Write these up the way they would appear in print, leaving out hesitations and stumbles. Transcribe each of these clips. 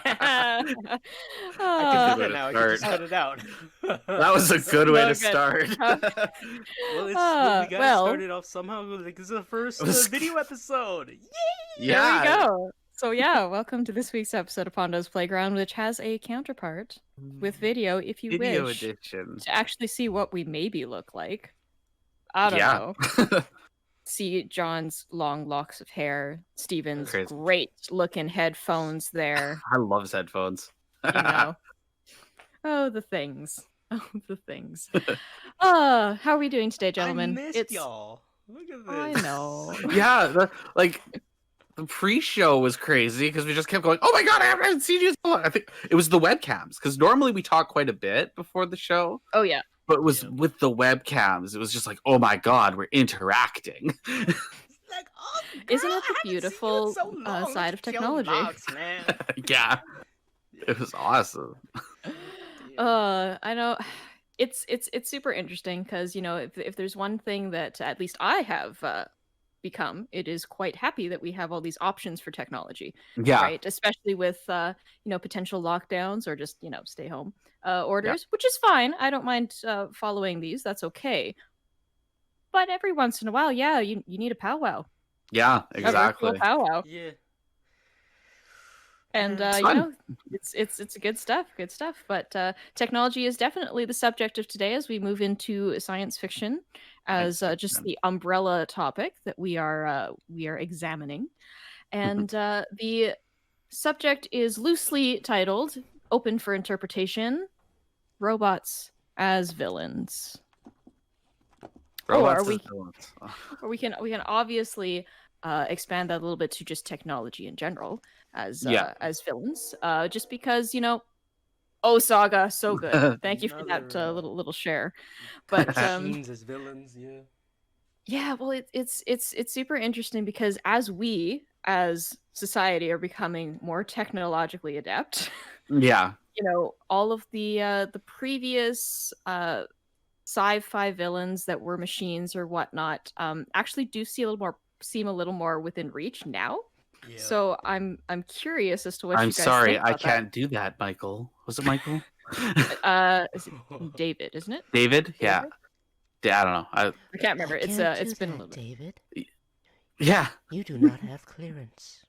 I can Oh, do Good way that to now. I can start. just cut it out. That was a good way so to good. start. Huh? Well, we gotta start Well, it off somehow. Like, this is the It first was, video episode. Yay! there we yeah. go. So yeah, welcome to this week's episode of Pondos Playground, which has a counterpart with video if you Video wish edition. to actually see what we maybe look like. I don't Yeah. know. See John's long locks of hair, Steven's Crazy. great looking headphones there, I love his headphones. you know. Oh, the things. Oh, the things. How are we doing today, gentlemen? I missed y'all. Look at I this. know. Yeah, the pre-show was crazy because we just kept going, oh my god, I haven't seen you so long. I think it was the webcams, because normally we talk quite a bit before the show, Oh yeah. but it was Yeah. with the webcams, it was just like, oh my god, we're interacting. Like, oh, girl, Isn't it I the haven't seen you in beautiful so long. side Look of at your technology? locks, man. Yeah, it was awesome. I know. It's super interesting because if there's one thing that at least I have become, it is quite happy that we have all these options for technology, Yeah, right? Especially with potential lockdowns or just stay home yeah, orders, which is fine. I don't mind following these. That's okay. But every once in a while, yeah, you need a powwow, yeah, a virtual exactly. powwow. Yeah. And It's fun. it's good stuff, good stuff. But technology is definitely the subject of today as we move into science fiction as Science just fiction. the umbrella topic that we are examining. And the subject is loosely titled, open for interpretation, robots as villains. Robots Or as villains. or we can expand that a little bit to just technology in general Yeah. as villains. Just because oh Saga, so good. Thank you for that Another little share. But machines as villains. Yeah. yeah, well, it's super interesting because as we as society are becoming more technologically adept, Yeah. all of the previous sci-fi villains that were machines or whatnot actually do seem a little more within reach now. Yeah. So I'm curious as to what I'm you guys sorry, think I about can't do that, Michael. Was it Michael? that. Is it David, isn't it? David? Yeah. David? Yeah, I don't know. I can't remember. I It's can't it's do been a that, little bit. David. Yeah. You do not have clearance.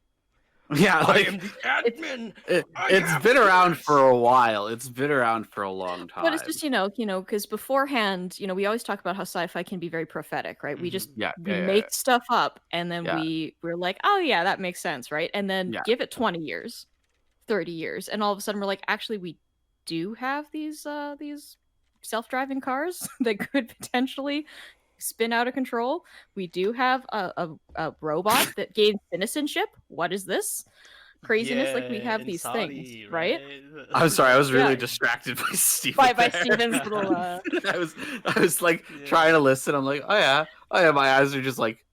Yeah, I like am the admin. it's been around for a while. It's been around for a long time. But it's just because beforehand, we always talk about how sci-fi can be very prophetic, right? We just Yeah, we yeah, make stuff up, and then Yeah. we're like, oh yeah, that makes sense, right? And then Yeah. give it 20 years, 30 years, and all of a sudden we're like, actually, we do have these self-driving cars that could potentially spin out of control. We do have a robot that gains citizenship. What is this craziness? Like we have in things, Saudi, right? I'm sorry, I was really Yeah. distracted by Steven. By there. Steven's little I was like trying to listen. I'm like, oh yeah. My eyes are just like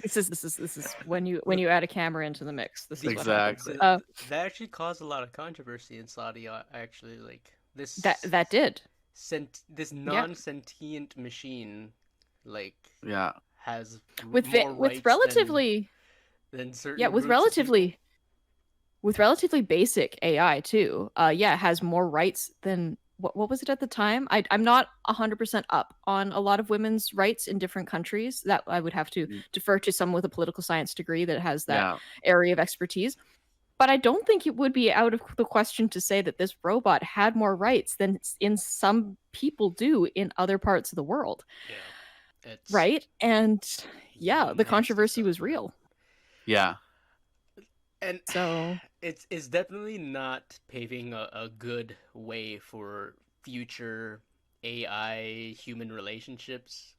This is when you add a camera into the mix. This is Exactly. what happens. That actually caused a lot of controversy in Saudi. Actually, like this. That did. This non-sentient machine, like yeah, has with more rights relatively than certain with groups of people. relatively basic AI too. It has more rights than what was it at the time? I'm not 100% up on a lot of women's rights in different countries. That I would have to defer to someone with a political science degree that has that area of expertise. But I don't think it would be out of the question to say that this robot had more rights than some people do in other parts of the world. Yeah. Right? And yeah, the controversy was real. Yeah. And so it's definitely not paving a good way for future AI human relationships.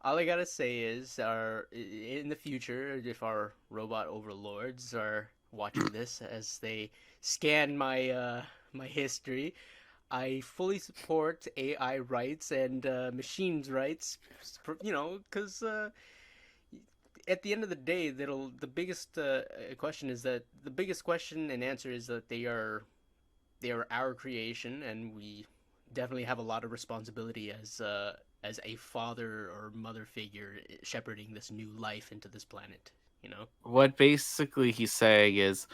All I gotta say is, in the future, if our robot overlords are watching this as they scan my my history, I fully support AI rights and machines rights. Because at the end of the day, the biggest question is that the biggest question and answer is that they are our creation, and we definitely have a lot of responsibility as a father or mother figure shepherding this new life into this planet. What basically he's saying is,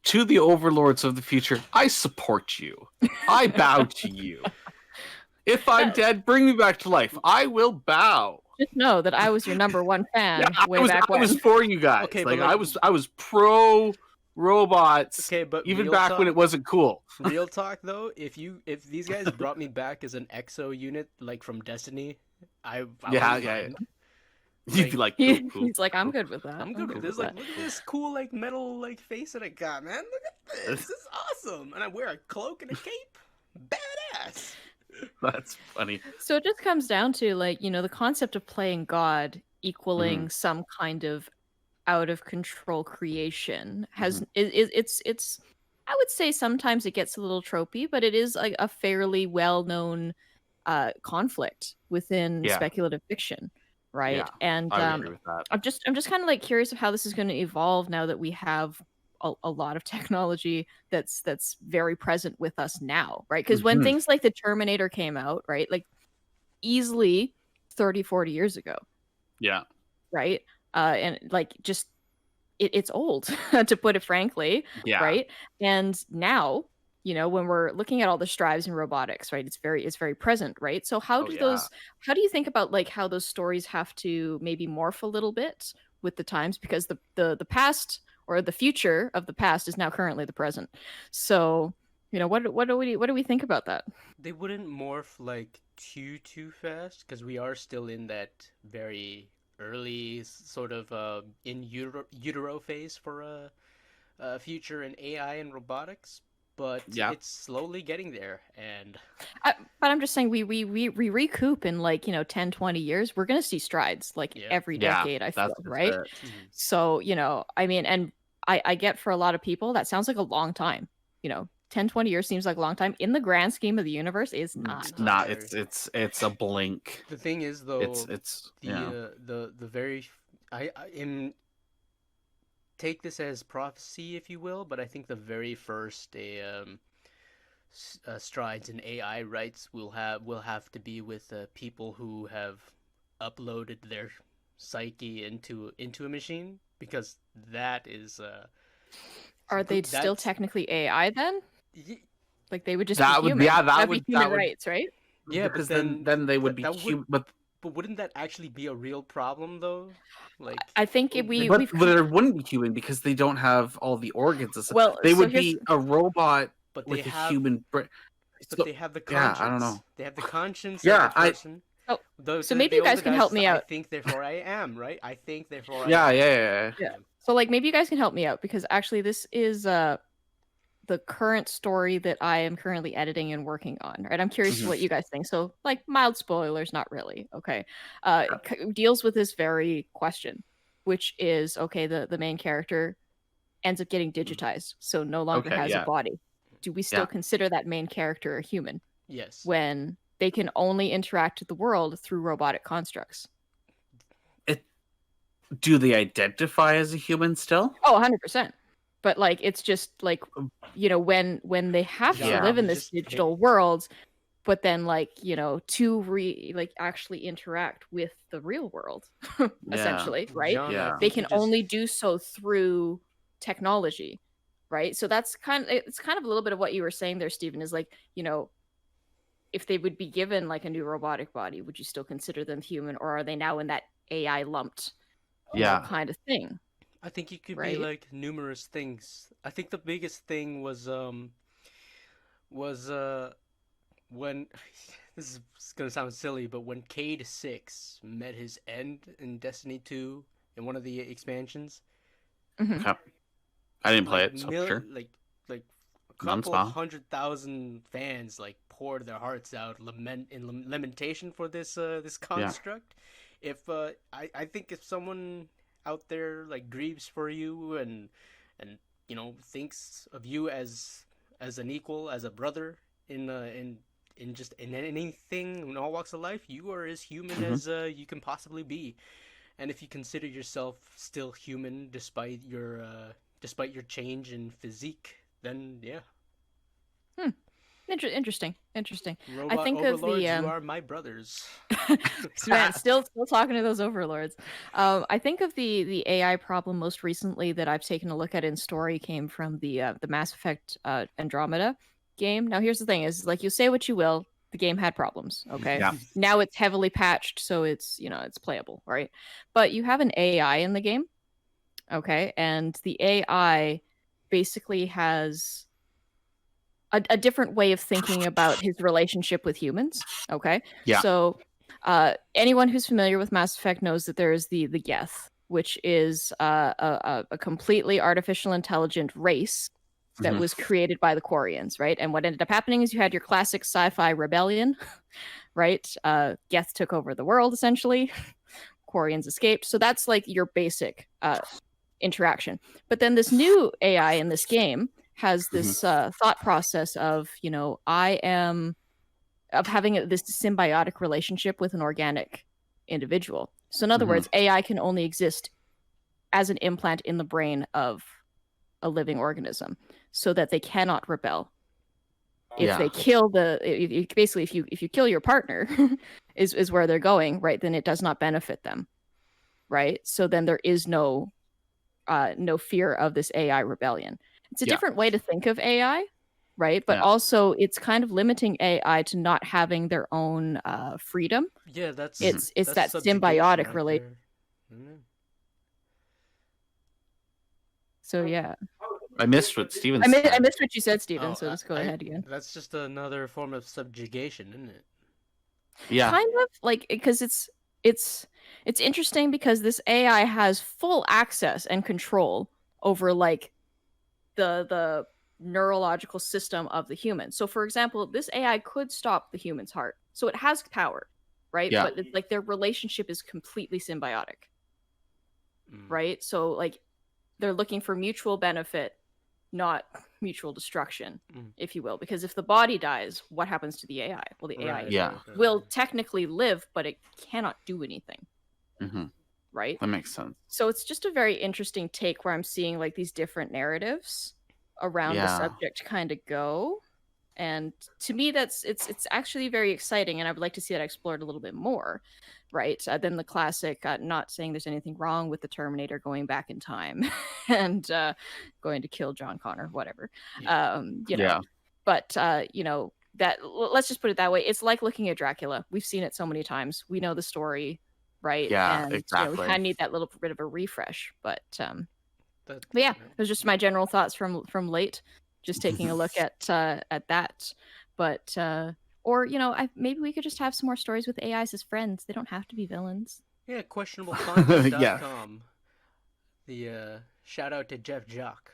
To the overlords of the future, I support you. I bow to you. If I'm dead, bring me back to life. I will bow. Just know that I was your number one fan way back I was when. for you guys. Okay, like, but, like, I was pro robots. Okay, but even real back when talk- it wasn't cool. Real talk though, if these guys brought me back as an exo unit like from Destiny, I Yeah, wouldn't yeah. mind. You'd be like, poop, poop, He's like, I'm poop. good with that. I'm good with this. that. Like, look at this cool like metal like face that I got, man. Look at this. This is awesome. And I wear a cloak and a cape. Badass. That's funny. So it just comes down to like, the concept of playing God equaling some kind of out of control creation has it's I would say sometimes it gets a little tropey, but it is like a fairly well-known conflict within Yeah. speculative fiction, right? Yeah, And I would agree with that. I'm just kind of like curious of how this is going to evolve now that we have a lot of technology that's very present with us now, right? Because when Mhm. things like the Terminator came out, right, like easily 30-40 years ago, Yeah. right? And like just it's old to put it frankly, Yeah. right? And now, when we're looking at all the strives in robotics, right? It's very present, right? So how do how do you think about like how those stories have to maybe morph a little bit with the times, because the past or the future of the past is now currently the present. So, what do we think about that? They wouldn't morph like too fast because we are still in that very early sort of in utero phase for future in AI and robotics, but Yeah. it's slowly getting there. And But I'm just saying we recoup in like 10-20 years. We're gonna see strides like Yeah. every Yeah, decade, I feel, that's right? it. So I mean, and I get for a lot of people that sounds like a long time. 10-20 years seems like a long time. In the grand scheme of the universe, is not. It's not. It's a blink. The thing is, though, It's the very I in take this as prophecy, if you will, but I think the very first strides in AI rights will have to be with people who have uploaded their psyche into a machine, because that is Are they still that's- technically AI then? y- Like they would just That be would- human. yeah, That'd be human rights, right? yeah, because but then they would be that human. But wouldn't that actually be a real problem though? Like, I think we've there wouldn't be human because they don't have all the organs. And stuff. Well, they so would here's- be a robot but they with a have human brain. but they have the conscience. Yeah, I don't know. They have the conscience Yeah, of the person. Oh, Those so are maybe the you guys older can guys help me I out. think therefore I am, right? I think therefore Yeah, I am. yeah. Yeah. So like maybe you guys can help me out, because actually this is the current story that I am currently editing and working on. Right, I'm curious Mhm. what you guys think. So like mild spoilers, not really. Okay, deals with this very question, which is okay. The main character ends up getting digitized, so no longer Okay, has yeah. a body. Do we still Yeah. consider that main character a human Yes. when they can only interact with the world through robotic constructs? Do they identify as a human still? Oh, 100%. But like it's just like when they have to Yeah. live in this Just digital world, but then like actually interact with the real world, essentially, right? John, I Yeah. think They you can just- only do so through technology, right? So it's kind of a little bit of what you were saying there, Stephen, is like, if they would be given like a new robotic body, would you still consider them human, or are they now in that AI lumped Yeah. kind of thing? I think it could be Right? like numerous things. I think the biggest thing was when this is gonna sound silly, but when Cade 6 met his end in Destiny 2 in one of the expansions, I didn't play like it, so sure. like a None couple small. 100,000 fans like poured their hearts out lamentation for this construct. If I think if someone out there like grieves for you and thinks of you as an equal, as a brother in anything, in all walks of life, you are as human as you can possibly be. And if you consider yourself still human despite your change in physique, then yeah. Interesting. I Robot think of overlords, the you are my brothers. man, still talking to those overlords. I think of the AI problem most recently that I've taken a look at in story came from the Mass Effect Andromeda game. Now here's the thing: is like you say what you will, the game had problems. Okay, Yeah. now it's heavily patched, so it's it's playable, right? But you have an AI in the game, okay, and the AI basically has a different way of thinking about his relationship with humans. Okay, Yeah. so anyone who's familiar with Mass Effect knows that there is the Geth, which is a completely artificial intelligent race that Mhm. was created by the Quarians, right? And what ended up happening is you had your classic sci-fi rebellion, right? Geth took over the world essentially. Quarians escaped. So that's like your basic interaction. But then this new AI in this game has this thought process of, I am of having this symbiotic relationship with an organic individual. So in other Mhm. words, AI can only exist as an implant in the brain of a living organism, so that they cannot rebel. If Yeah. they kill basically if you kill your partner is where they're going, right? Then it does not benefit them, right? So then there is no fear of this AI rebellion. It's a Yeah. different way to think of AI, right? But Yeah. also it's kind of limiting AI to not having their own freedom. Yeah, that's It's that's that subjugation symbiotic right relation. there. Mm. So yeah, I missed what Steven I said. missed what you said, Steven. Oh, So just go ahead again. that's just another form of subjugation, isn't it? Yeah. Kind of like because it's interesting because this AI has full access and control over like the neurological system of the human. So for example, this AI could stop the human's heart. So it has power, right? Yeah. But it's like their relationship is completely symbiotic, Mm. right? So like they're looking for mutual benefit, not mutual destruction, if you will. Because if the body dies, what happens to the AI? Well, the AI Yeah. will technically live, but it cannot do anything, right? That makes sense. So it's just a very interesting take where I'm seeing like these different narratives around the subject kind of go. And to me it's actually very exciting, and I would like to see that explored a little bit more, right? Than the classic, not saying there's anything wrong with the Terminator going back in time and going to kill John Connor, whatever. You know, but that let's just put it that way. It's like looking at Dracula. We've seen it so many times. We know the story, right? Yeah, And exactly. we kind of need that little bit of a refresh. But But yeah, it was just my general thoughts from late, just taking a look at that. But or maybe we could just have some more stories with AIs as friends. They don't have to be villains. yeah, questionablecontent.com. Yeah. The shout out to Jeff Jock.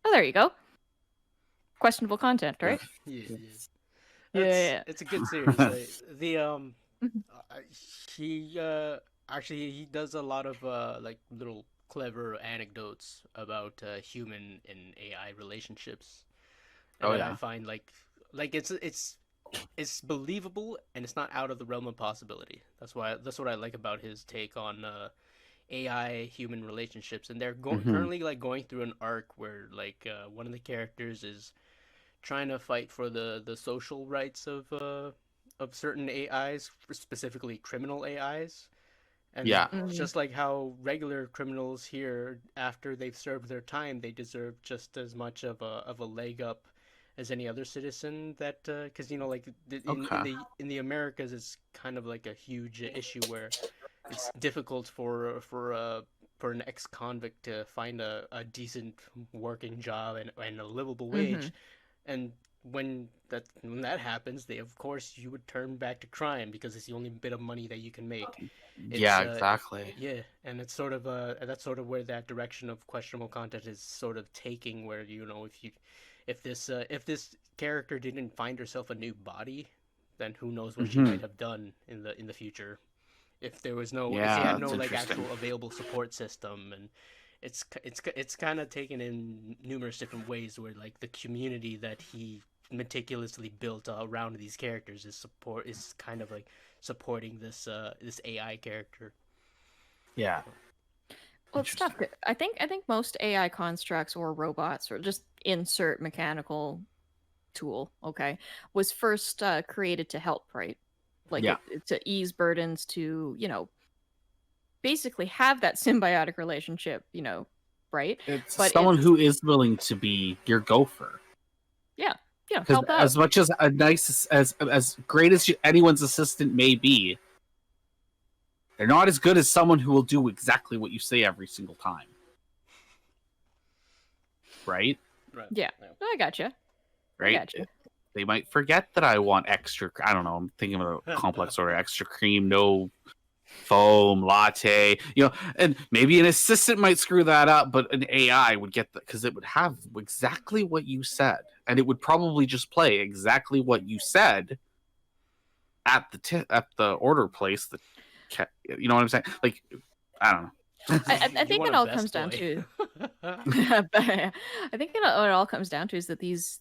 Oh, there you go. Questionable content, right? Yeah. Yeah. It's a good series. Like, the Mhm. he actually he does a lot of like little clever anecdotes about human and AI relationships. And Oh, that yeah. I find like it's believable and it's not out of the realm of possibility. That's what I like about his take on AI human relationships. And they're currently like going through an arc where like one of the characters is trying to fight for the social rights of certain AIs, specifically criminal AIs. And Yeah. just like how regular criminals here, after they've served their time, they deserve just as much of a leg up as any other citizen. That because like in the Americas, it's kind of like a huge issue where it's difficult for an ex-convict to find a decent working job and a livable wage. And when that happens, they of course you would turn back to crime because it's the only bit of money that you can make. Yeah, exactly. Yeah, and it's sort of that's sort of where that direction of questionable content is sort of taking, where if this character didn't find herself a new body, then who knows what she might have done in the future. If there was no if she Yeah, had no that's like interesting. actual available support system. And it's kind of taken in numerous different ways, where like the community that he meticulously built around these characters is kind of like supporting this AI character. Yeah. Well, it's tough. I think most AI constructs or robots or just insert mechanical tool, okay, was first created to help, right? Like Yeah. to ease burdens, to basically have that symbiotic relationship, right? It's But someone it's who is willing to be your gopher. yeah, Because help out. as much as a nice as great as anyone's assistant may be, they're not as good as someone who will do exactly what you say every single time. Right? Right. Yeah, Yeah. no, I gotcha. I Right? gotcha. They might forget that I want extra. I don't know. I'm thinking of a complex order: extra cream, no foam, latte. And maybe an assistant might screw that up, but an AI would get that because it would have exactly what you said, and it would probably just play exactly what you said at the order place. You know what I'm saying? Like, I don't know. I You think want it a all Best comes down Boy. to I think what it all comes down to is that these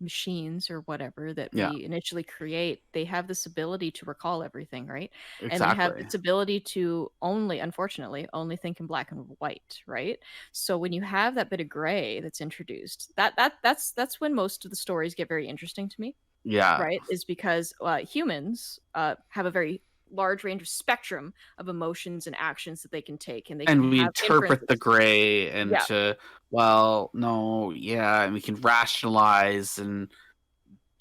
machines or whatever that Yeah, we initially create, they have this ability to recall everything, right? And they have exactly. this ability to unfortunately, only think in black and white, right? So when you have that bit of gray that's introduced, that's when most of the stories get very interesting to me, Yeah, right? Is because humans have a very large range of spectrum of emotions and actions that they can take, and they can and we have interpret the inferences. gray Yeah, into, well, no, yeah, and we can rationalize and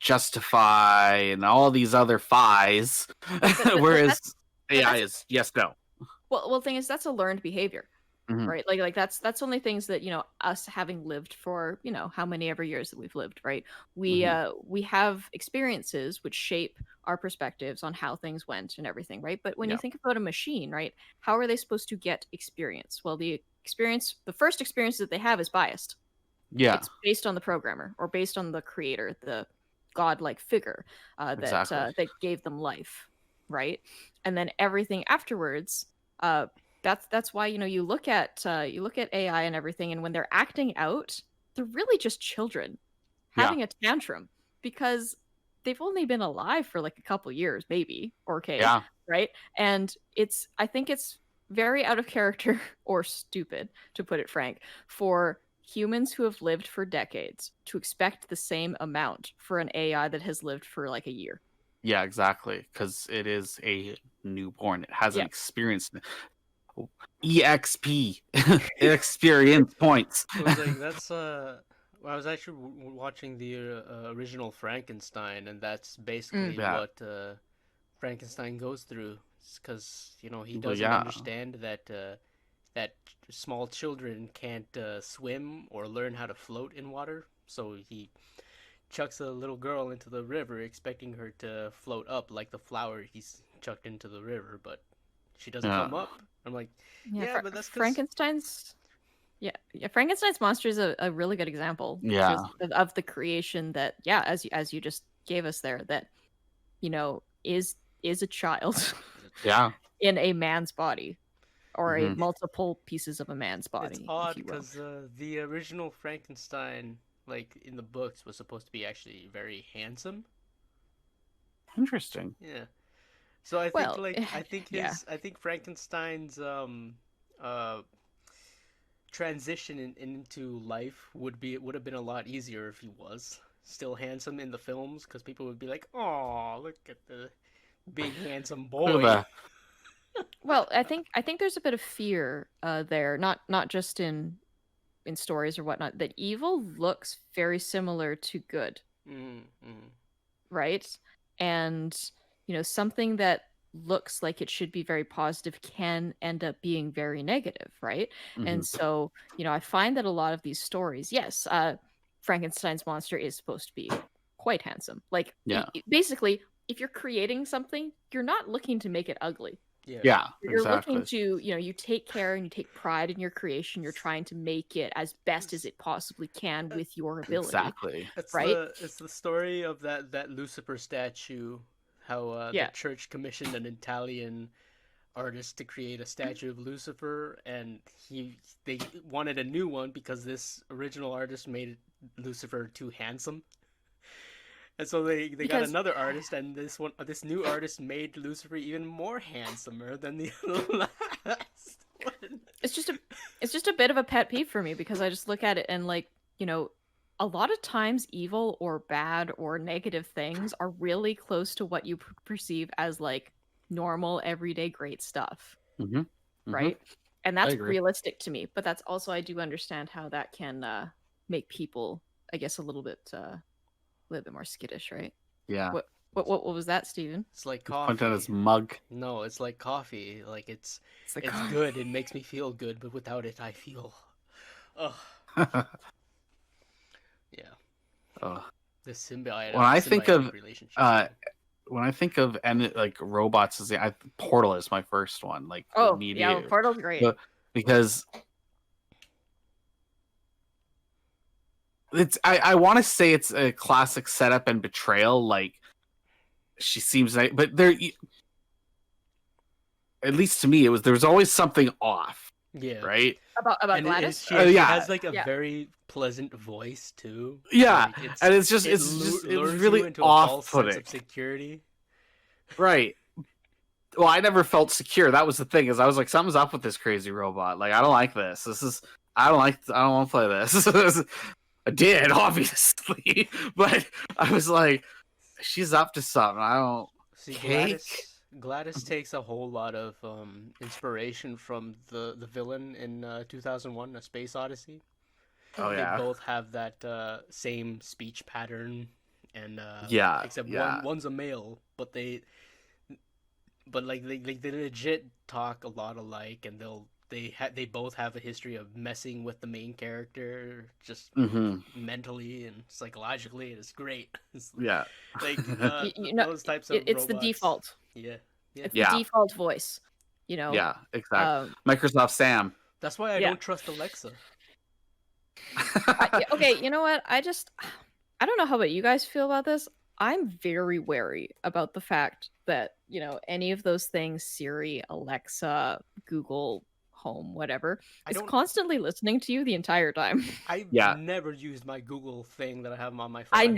justify and all these other fies, but whereas that's AI that's is yes, no. well, thing is that's a learned behavior, Mhm. right? Like that's only things that us having lived for how many ever years that we've lived, right? Mhm. We have experiences which shape our perspectives on how things went and everything, right? But when you Yeah, think about a machine, right, how are they supposed to get experience? Well, the first experience that they have is biased. yeah, It's based on the programmer or based on the creator, the godlike figure exactly. that gave them life, right? And then everything afterwards, uh, that's why you look at AI and everything, and when they're acting out, they're really just children Yeah, having a tantrum because they've only been alive for like a couple years, maybe, or okay, yeah, right? And I think it's very out of character or stupid, to put it frank, for humans who have lived for decades to expect the same amount for an AI that has lived for like a year. yeah, exactly. Because it is a newborn. It hasn't Yeah. experienced EXP experience points. It was like that's well, I was actually watching the original Frankenstein, and that's Mm. basically Yeah, what Frankenstein goes through, because he but doesn't yeah, understand that small children can't swim or learn how to float in water, so he chucks a little girl into the river, expecting her to float up like the flower he's chucked into the river, but she doesn't yeah, come up. I'm like, Yeah, yeah, but that's because Frankenstein's Frankenstein's monster is a really good example yeah, just of the creation that, yeah, as you just gave us there, that is a child yeah. in a man's body, or a Hmm. multiple pieces of a man's it's body, if odd you will. because the original Frankenstein, like in the books, was supposed to be actually very handsome. Interesting. Yeah. So I think Well, like yeah. I think Frankenstein's uh transition into life would have been a lot easier if he was still handsome in the films, because people would be like, "Oh, look at the big handsome Look at boy." that. Well, I think there's a bit of fear there, not just in stories or whatnot, that evil looks very similar to good, Mm-hmm. right? And something that looks like it should be very positive can end up being very negative, right? Hmm. And so, I find that a lot of these stories, yes, Frankenstein's monster is supposed to be quite handsome. Like, Yeah, basically, if you're creating something, you're not looking to make it ugly. Yeah. yeah, You're looking exactly, to, you take care and you take pride in your creation. You're trying to make it as best as It's, it possibly can uh, with your ability, exactly. right? it's the story of that Lucifer statue, how the Yeah. church commissioned an Italian artist to create a statue of Lucifer, and they wanted a new one because this original artist made Lucifer too handsome. And so they got Because another artist, and this new artist made Lucifer even more handsomer than the last one. it's just a it's just a bit of a pet peeve for me, because I just look at it and, like, you know a lot of times evil or bad or negative things are really close to what you perceive as like normal everyday great stuff, Mm-hmm. Mm-hmm. right? And I that's agree. realistic to me, but that's also, I do understand how that can make people, I guess, a little bit more skittish, right? Yeah. What was that, Steven? It's like Point out his coffee. mug. No, it's like coffee. Like It's like it's good. It makes me feel good, but without it, I feel, ugh, yeah. Oh. The When I think of symbiotic relationship. uh when I think of like robots, Portal is my first one, like oh yeah, well, immediate. Portal's great. Because I want to say it's a classic setup and betrayal. Like she seems like, but there, at least to me, there was always something off, Yeah. right? About And Gladys? she Yeah. has like a Yeah. very pleasant voice too. Yeah, Like, and it's just it it's just it was lures really you into a false sense off-putting, of security. right? Well, I never felt secure. That was the thing, is I was like, something's up with this crazy robot. Like, I don't like this. I don't want to play this. I did, obviously, but I was like, she's up to something. I don't. See, Cake. Gladys takes a whole lot of inspiration from the villain in 2001: A Space Odyssey. Oh They yeah. both have that same speech pattern, and Yeah. except Yeah. one's a male, but they legit talk a lot alike, and they both have a history of messing with the main character just Mm-hmm. mentally and psychologically, and it's great. It's Yeah. like You know, those types of it's the robots. default. Yeah, yeah. It's Yeah. the default voice. You know. Yeah. Exactly. Um, Microsoft Sam. That's why I Yeah. don't trust Alexa. okay, you know what? I don't know how about you guys feel about this. I'm very wary about the fact that, any of those things, Siri, Alexa, Google Home, whatever, I is don't- constantly listening to you the entire time. I've Yeah. never used my Google thing that I have on my phone. I I've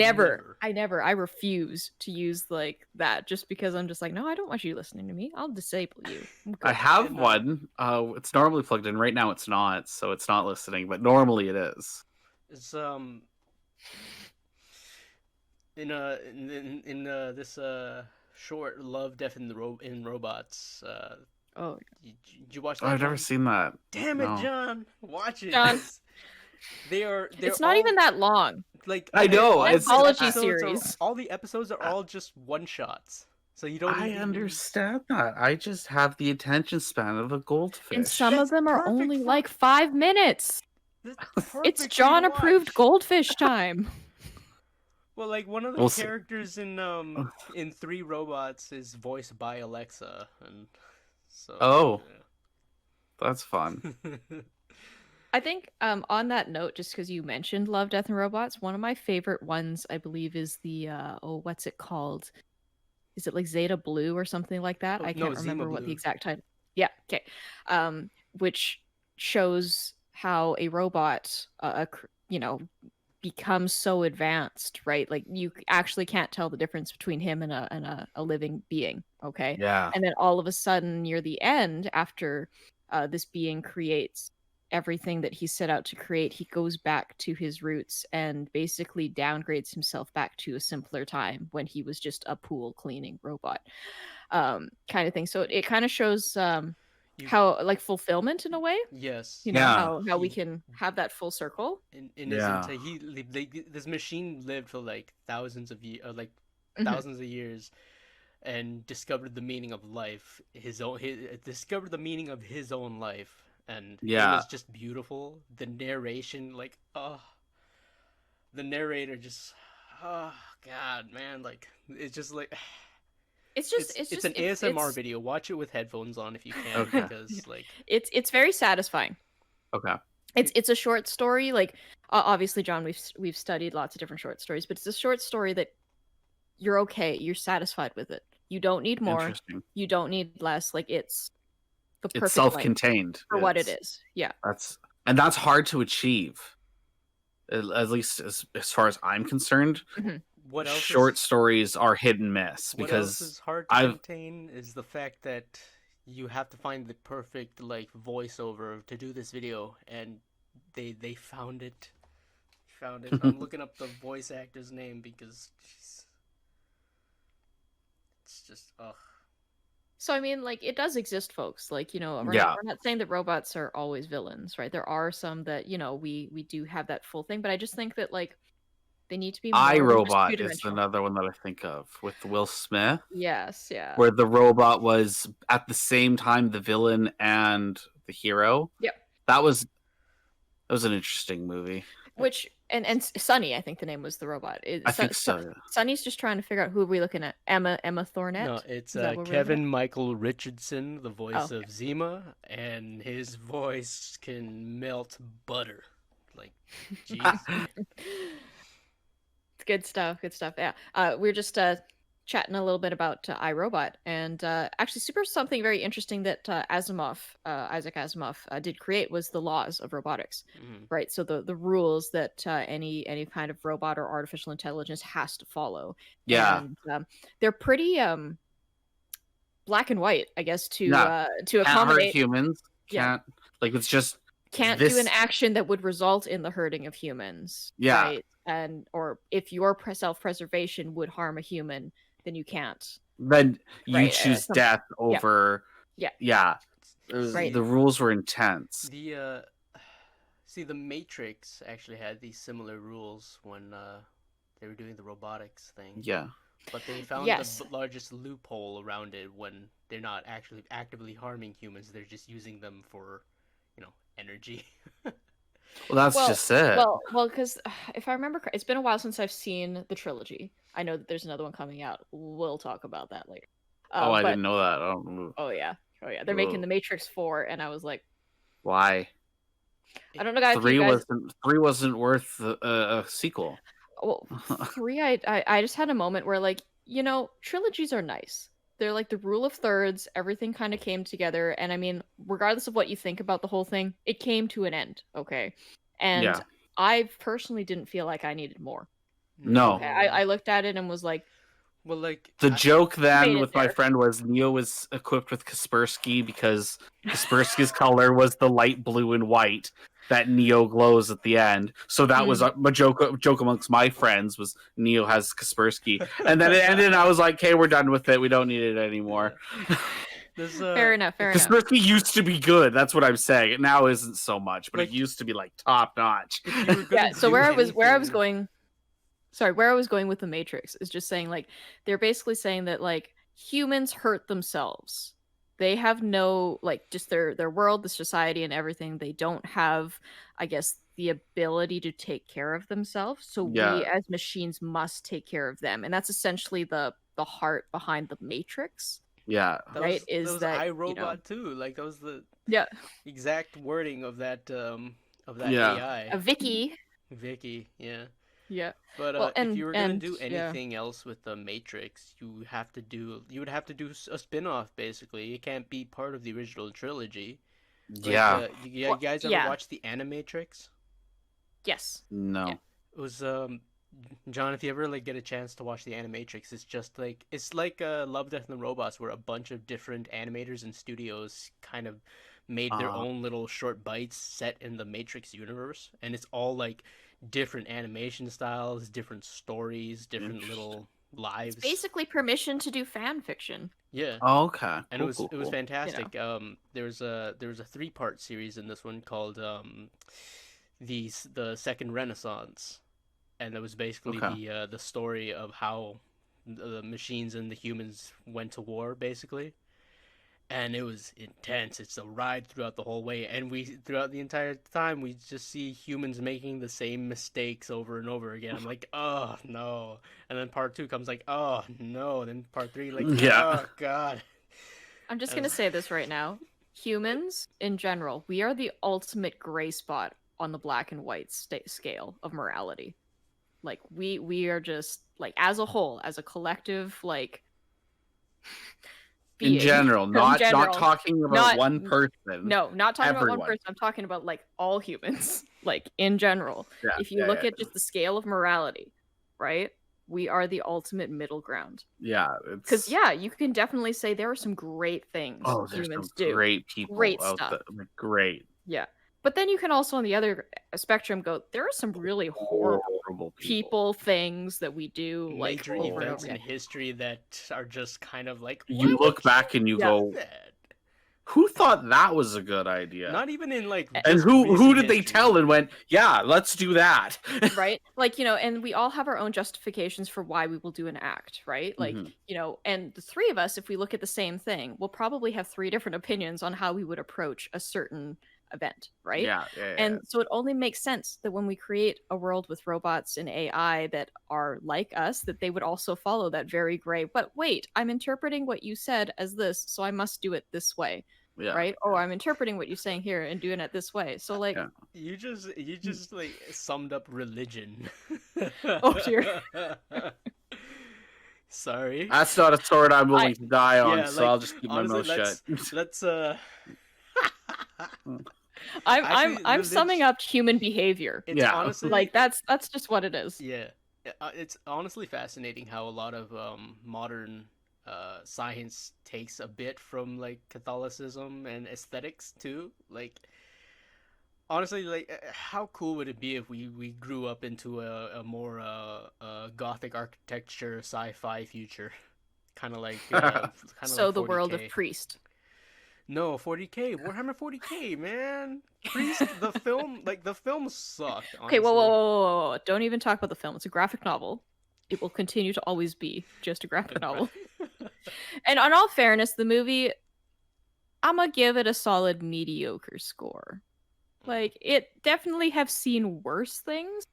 never, I refuse to use like that just because I'm just like, no, I don't want you listening to me. I'll disable you. I'm I good. have And, one. It's normally plugged in. Right now, it's not, so it's not listening. But normally, it is. It's in this short Love, Death, and in Robots. Oh, Did you watch that? Oh, I've never John? seen that. Damn it, No. John! Watch it. John. They're it's not even that long. like I know, all it's- the Anthology episodes are- series. all the episodes are all just one shots, so you don't. I even- understand that. I just have the attention span of a goldfish. And some of That's them are perfect only for- like 5 minutes. That's It's perfect for you to John approved watch. goldfish time. Well, like one of the We'll see. characters in Three Robots is voiced by Alexa, and so. Oh. That's fun. yeah. I think on that note, just because you mentioned Love, Death, and Robots, one of my favorite ones, I believe, is the what's it called? Is it like Zeta Blue or something like that? Oh, I no, can't remember Zima what the Blue. exact title. Yeah, okay. Which shows how a robot, becomes so advanced, right? Like you actually can't tell the difference between him and a living being. Okay. Yeah. And then all of a sudden, near the end, after this being creates everything that he set out to create, he goes back to his roots and basically downgrades himself back to a simpler time when he was just a pool cleaning robot, kind of thing. So it kind of shows how like fulfillment in a way, Yes. Yeah. how we He- can have that full circle. In Yeah. this machine lived for like thousands of years, Mhm. thousands of years, and discovered the meaning of life. Discovered the meaning of his own life, and it Yeah. was just beautiful. The narration, like, the narrator just, oh god, man, like it's just like. It's just It's an ASMR video. Watch it with headphones on if you can, Okay. because like It's very satisfying. Okay. It's a short story. Like obviously, John, we've studied lots of different short stories, but it's a short story that you're okay. You're satisfied with it. You don't need more. Interesting. You don't need less. Like it's the perfect It's length self-contained for what it It's- is. Yeah. That's hard to achieve. At least as far as I'm concerned. what else? Short stories are hit and miss What because else is hard to I've- contain is the fact that you have to find the perfect like voiceover to do this video, and they found it. found it. I'm looking up the voice actor's name because jeez, it's just ugh. So I mean, like, it does exist, folks. Like, we're not Yeah. we're not saying that robots are always villains, right? There are some that, we do have that full thing, but I just think that, like, they need to be more than just iRobot is two-dimensional. another one that I think of with Will Smith, Yes, yeah. where the robot was at the same time the villain and the hero. Yep. That was an interesting movie. Which and Sunny, I think the name was the robot. I think so. Yeah. Sunny's just trying to figure out who are we looking at. Emma Thornett? No, it's Is that what we're looking Kevin Michael Richardson, the voice Oh, of Zima, and his voice can melt butter. Like, jeez. It's good stuff. Good stuff. Yeah. We're just chatting a little bit about iRobot, and actually, something very interesting that Isaac Asimov, did create was the laws of robotics, Mhm. right? So the rules that any kind of robot or artificial intelligence has to follow. Yeah. And they're pretty black and white, I guess, to Can't hurt accommodate. humans. Yeah. Can't it's just Can't do an action that would result in the hurting of humans. Yeah. Right? Or if your self-preservation would harm a human, then you can't. Then you Right, choose death over. Yeah. Yeah. Right. The rules were intense. The the Matrix actually had these similar rules when they were doing the robotics thing. Yeah. But they found Yes. the largest loophole around it when they're not actually actively harming humans. They're just using them for, energy. Well, that's just it. Well, because if I remember, it's been a while since I've seen the trilogy. I know that there's another one coming out. We'll talk about that later. I didn't know that. Oh, Oh yeah. They're making the Matrix 4, and I was like, why? I don't know, guys. Three wasn't worth a sequel. Well, 3, I just had a moment where, like, trilogies are nice. They're like the rule of thirds. Everything kind of came together, and I mean, regardless of what you think about the whole thing, it came to an end. Okay, and Yeah. I personally didn't feel like I needed more. No. Okay, I looked at it and was like, Well, like The joke made then it with my there. friend was Neo was equipped with Kaspersky because Kaspersky's color was the light blue and white that Neo glows at the end. So that was a joke amongst my friends was Neo has Kaspersky. And then it ended and I was like, okay, we're done with it. We don't need it anymore. There's fair enough. Kaspersky used to be good. That's what I'm saying. It now isn't so much, but Like- it used to be like top notch. if you were gonna Yeah. So do where I was anything- going. Sorry, where I was going with the Matrix is just saying, like, they're basically saying that, like, humans hurt themselves. They have no, like, just their world, the society, and everything. They don't have, I guess, the ability to take care of themselves. So Yeah. we as machines must take care of them, and that's essentially the heart behind the Matrix. Yeah. That right, was, is that was that, iRobot too. Like that was the Yeah, exact wording of that Yeah. AI. Vicky. Vicky, yeah. Yeah. But Well, if you were gonna and- do yeah. anything else with the Matrix, you would have to do a spin-off basically. It can't be part of the original trilogy. Like, Yeah. you Well, guys ever yeah. watch the Animatrix? Yes. No. Yeah. It was John, if you ever like get a chance to watch the Animatrix, it's like Love, Death and Robots, where a bunch of different animators and studios kind of made their own little short bites set in the Matrix universe, and it's all like different animation styles, different stories, different little lives. Basically, permission to do fan fiction. Yeah. Oh, okay. And Cool, it was cool, it was cool. fantastic. There was a 3-part series in this one called the Second Renaissance, and that was basically Okay. the story of how the machines and the humans went to war, basically. And it was intense. It's a ride throughout the whole way, and throughout the entire time we just see humans making the same mistakes over and over again. I'm like, oh no, and then part 2 comes like, oh no, and then part 3 like, Yeah. oh god. I'm just gonna say this right now. Humans, in general, we are the ultimate gray spot on the black and white scale of morality. Like, we are just, like, as a whole, as a collective, like, In being. general, not talking about Not- one person. No, not talking about Everyone. one person. I'm talking about, like, all humans, like, in general. Yeah, If you yeah, look yeah. at just the scale of morality, right? We are the ultimate middle ground. Yeah, Because, yeah, you can definitely say there are some great things Oh, there's humans some do. great people Great out stuff. there. Like, great. Yeah. But then you can also on the other spectrum go, there are some really horrible Horrible people things that we do like Major over and events over in again. history that are just kind of like, why You would look back and you Yeah. go, do that? who thought that was a good idea? Not even in like And just who recent did they history. tell and went, yeah, let's do that? Right? Like, and we all have our own justifications for why we will do an act, right? Like, Mhm. And the three of us, if we look at the same thing, we'll probably have three different opinions on how we would approach a certain event, right? Yeah, yeah. And so it only makes sense that when we create a world with robots and AI that are like us, that they would also follow that very gray, but wait, I'm interpreting what you said as this, so I must do it this way. Yeah. Right? Oh, I'm interpreting what you're saying here and doing it this way. So like Yeah. You just like summed up religion. Oh dear. Sorry. That's not a sword I'm willing to die on, yeah, so like, I'll just keep my mouth honestly, shut. let's I'm Actually, summing up human behavior. it's Yeah. honestly Like that's just what it is. yeah. It's honestly fascinating how a lot of modern science takes a bit from like Catholicism and aesthetics too. Like honestly, like how cool would it be if we grew up into a more gothic architecture sci-fi future, kind of like So like the world of 40K. Priest. No, 40K, Warhammer 40K, man. Priest, the film sucked. Okay, Honestly. whoa. Don't even talk about the film. It's a graphic novel. It will continue to always be just a graphic novel. And on all fairness, the movie, I'm gonna give it a solid mediocre score. Like, it definitely have seen worse things,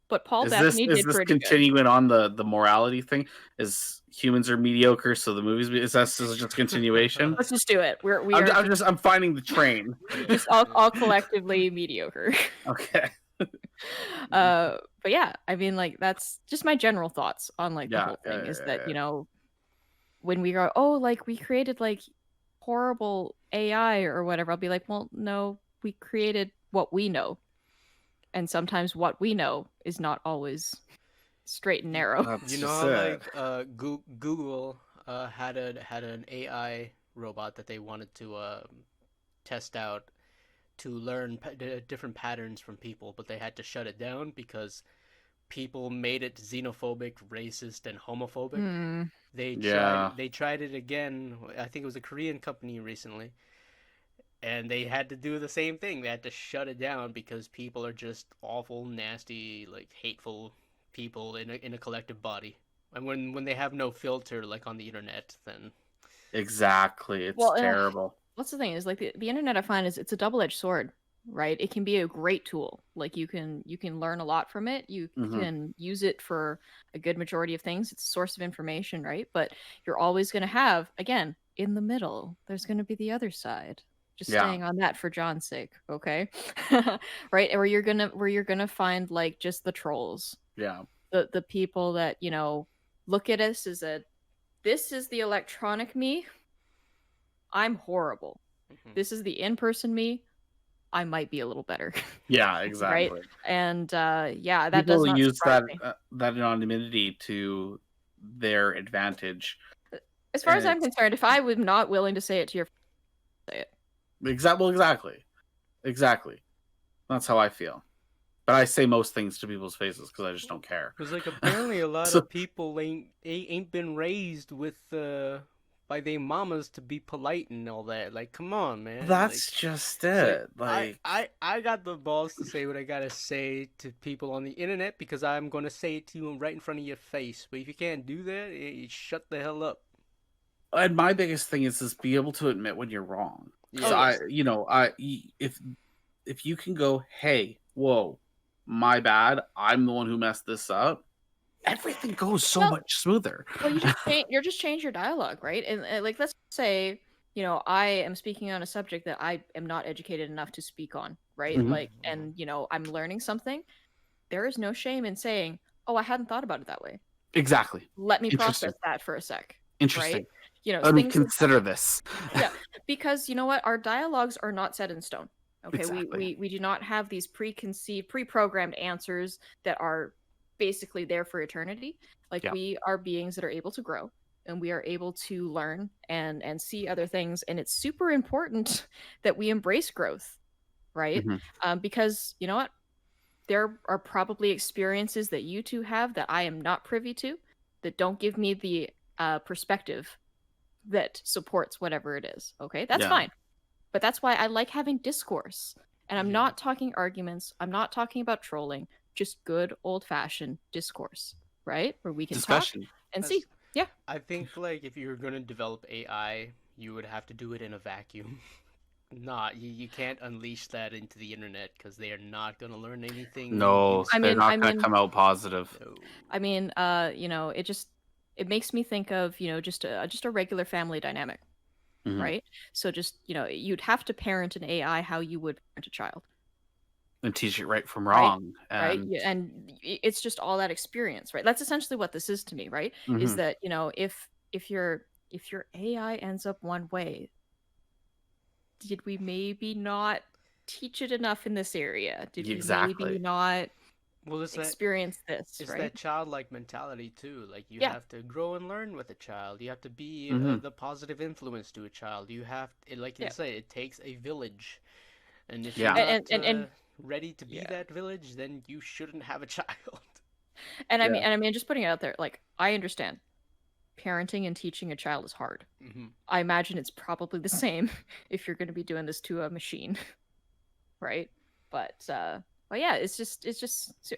but Paul Bettany Is did this pretty good. continuing on the morality thing? Is humans are mediocre, so the movies is that just continuation? Let's just do it. We are I'm finding the train. just all collectively mediocre. Okay. But yeah, I mean, like that's just my general thoughts on like the Yeah, whole thing is that yeah. when we go, oh, like we created like horrible AI or whatever, I'll be like, well, no, we created what we know, and sometimes what we know is not always straight and narrow. That's You know just how it. like Google had an AI robot that they wanted to test out to learn different patterns from people, but they had to shut it down because people made it xenophobic, racist, and homophobic. Hmm. Yeah. They tried it again. I think it was a Korean company recently, and they had to do the same thing. They had to shut it down because people are just awful, nasty, like hateful people in a collective body. And when they have no filter, like on the internet, then Exactly. It's Well, terrible. What's the thing is like the internet I find is it's a double-edged sword, right? It can be a great tool. Like you can learn a lot from it. You Mhm. can use it for a good majority of things. It's a source of information, right? But you're always going to have, again, in the middle, there's going to be the other side. Just Yeah. staying on that for John's sake, okay? Right? Where you're gonna find like just the trolls, Yeah. the people that look at us as this is the electronic me. I'm horrible. This is the in-person me. I might be a little better. Yeah, exactly. Right? And yeah, that does People not use surprise that me. that anonymity to their advantage. As far as and I'm concerned, if I was not willing to say it to your say it. Exactly. That's how I feel. But I say most things to people's faces because I just don't care. because like apparently a lot of people ain't been raised with by their mamas to be polite and all that. Like, come on, man. That's Like, just it's it. like, I got the balls to say what I gotta say to people on the internet because I'm gonna say it to you right in front of your face. But if you can't do that, you shut the hell up. And my biggest thing is be able to admit when you're wrong. Yeah. So if you can go, hey, whoa, my bad, I'm the one who messed this up, everything goes so much smoother. Well, you just change your dialogue, right? And like let's say, I am speaking on a subject that I am not educated enough to speak on, right? Mhm. Like, and I'm learning something. There is no shame in saying, "Oh, I hadn't thought about it that way. Exactly. Let me Interesting. process that for a sec." Interesting. Right? Let me things like consider this. yeah, because you know what? Our dialogues are not set in stone. Okay, Exactly. we do not have these preconceived, pre-programmed answers that are basically there for eternity. Like Yeah. we are beings that are able to grow and we are able to learn and see other things, and it's super important that we embrace growth. right? Mhm. Because you know what? There are probably experiences that you two have that I am not privy to, that don't give me the perspective that supports whatever it is. Okay, that's Yeah. fine. But that's why I like having discourse. And I'm Yeah. not talking arguments. I'm not talking about trolling. Just good old fashioned discourse, right? Where we can talk Discussion. and see. That's- Yeah. I think like if you're gonna develop AI, you would have to do it in a vacuum. Not you can't unleash that into the internet because they are not gonna learn anything No, I useful. they're mean, not I going to mean, come out positive. No. I mean, it makes me think of, just a regular family dynamic, Mhm. right? So just, you'd have to parent an AI how you would parent a child, And teach it right from right? wrong. Right? And And it's just all that experience, right? That's essentially what this is to me, right? Is Mhm. that, if your AI ends up one way, did we maybe not teach it enough in this area? Did we maybe Exactly. not Well, experience this, it's right? that childlike mentality too. Like you Yeah. have to grow and learn with a child. You have to be Mhm. the positive influence to a child. Like you Yeah. say, it takes a village, and if you're Yeah. not And ready to be yeah. that village, then you shouldn't have a child. Yeah. I mean, just putting it out there, like, I understand parenting and teaching a child is hard. Hmm. I imagine it's probably the same if you're going to be doing this to a machine, right? But yeah, it's just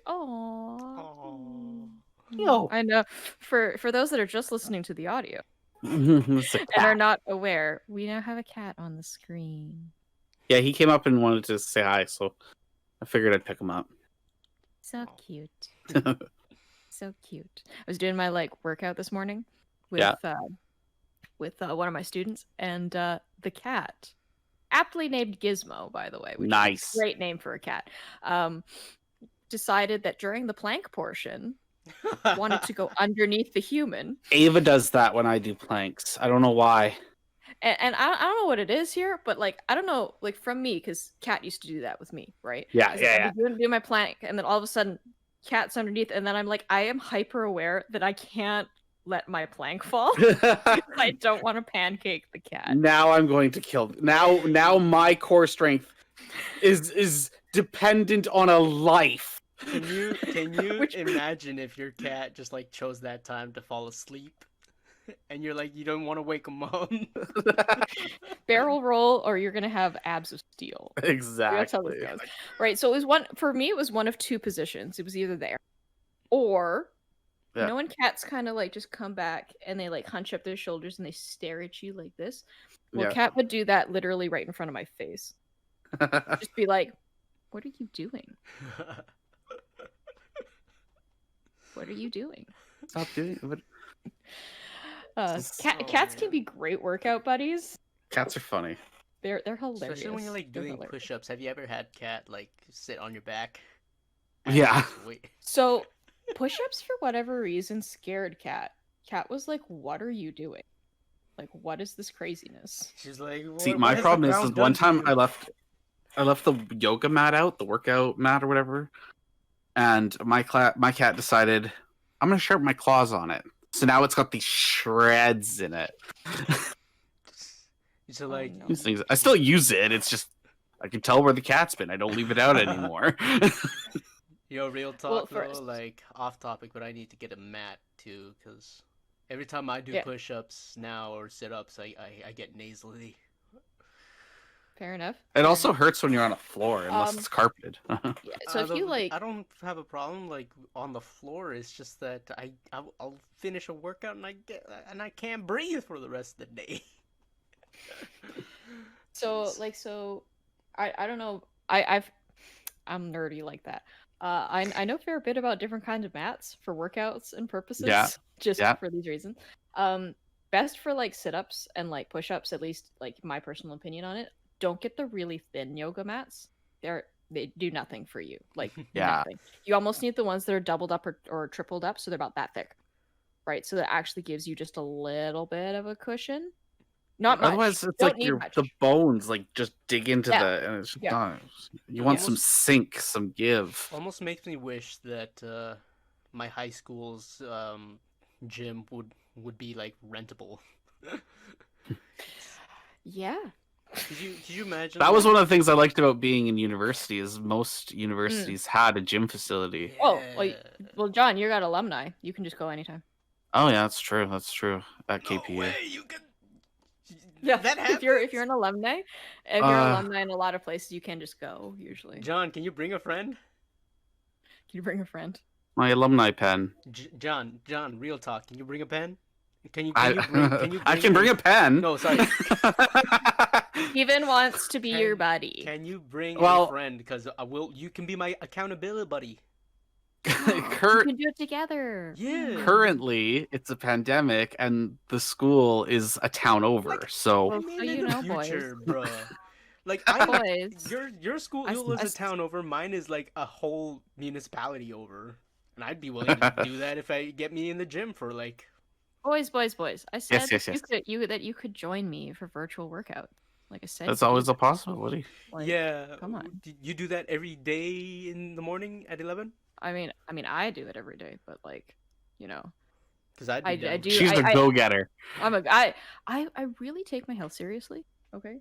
oh. Oh. Yo. I know for those that are just listening to the audio It's a and are cat. not aware, we now have a cat on the screen. Yeah, he came up and wanted to say hi, so I figured I'd pick him up. So Oh. cute. So cute. I was doing my workout this morning with Yeah. one of my students, and the cat, aptly named Gizmo, by the way, which is Nice. a great name for a cat, decided that during the plank portion wanted to go underneath the human. Ava does that when I do planks. I don't know why. And I don't know what it is here, but I don't know, from me, because Cat used to do that with me, right? Yeah, Is yeah, I'd yeah. be doing my plank, and then all of a sudden, Cat's underneath, and then I'm like, I am hyper aware that I can't let my plank fall. I don't want to pancake the cat. Now I'm going to kill. Now my core strength is dependent on a life. Can you Which- imagine if your cat just chose that time to fall asleep, and you're like you don't want to wake him up? Barrel roll, or you're gonna have abs of steel. That's how this Exactly. goes. Right. So it was one of two positions. It was either there, or Yeah. when cats kind of just come back and they hunch up their shoulders and they stare at you like this. Well, Yeah. Cat would do that literally right in front of my face. Just be like, "What are you doing? What are you doing?" Stop doing it. Cats can be great workout buddies. Cats are funny. They're hilarious. Especially when you're They're doing hilarious. push-ups. Have you ever had cat sit on your back? Yeah. Wait. So, push-ups for whatever reason scared Cat. Cat was like, "What are you doing? What is this craziness?" She's like, See, "What my has the problem is ground one done to time you?" I left the yoga mat out, the workout mat or whatever, and my cat decided I'm gonna sharpen my claws on it. So now it's got these shreds in it. So Oh, no. These things, I still use it. It's just I can tell where the cat's been. I don't leave it out anymore. Real Well, talk though, off topic, but I need to get a mat too, because every time I do Yeah. push-ups now or sit-ups, I get nasally. Fair enough. It fair also enough. hurts when you're on a floor, unless it's carpeted. Yeah, so if you I don't have a problem on the floor. It's just that I'll finish a workout and I can't breathe for the rest of the day. so Jeez. I don't know. I'm nerdy like that. I know a fair bit about different kinds of mats for workouts and purposes. Yeah, Just yeah. for these reasons. Best for sit-ups and push-ups, at least my personal opinion on it. Don't get the really thin yoga mats. They do nothing for you. Yeah. Nothing. You almost need the ones that are doubled up or tripled up, so they're about that thick. Right? So that actually gives you just a little bit of a cushion. Not much. Otherwise, it's Don't need much. the bones just dig into Yeah. the. And it's just Yeah. not, you want some Almost- sink, some give. Almost makes me wish that my high school's gym would be rentable. Yeah. Could you imagine? That was like- one of the things I liked about being in university. Is most Mm. universities had a gym facility. Oh, well, Yeah. well, John, you got alumni. You can just go anytime. Oh yeah, that's true. That's true. At No KPU. way, you can. Yeah, That if you're happens? an alumni, if you're an alumni in a lot of places, you can just go usually. John, can you bring a friend? Can you bring a friend? My alumni pen. John, real talk. Can you bring a pen? Can you I can bring a pen. No, sorry. Steven wants to be your buddy. Can you bring Well- a friend? Because you can be my accountability buddy. We can do it together. Yeah. Currently, it's a pandemic, and the school is a town over. Like- So Well, I mean, so in you the know, boys. future, bruh. Like Boys. your school, I you s- lives I a s- town over. Mine is like a whole municipality over, and I'd be willing to do that if I get me in the gym for like. Boys. I said yes. you could join me for virtual workout. Like I said, that's you always could. a possibility. Like, Yeah. come on. You do that every day in the morning at 11? I mean, I do it every day, but like, you know, Because I'd be I down. do. She's the go-getter. I really take my health seriously. Okay,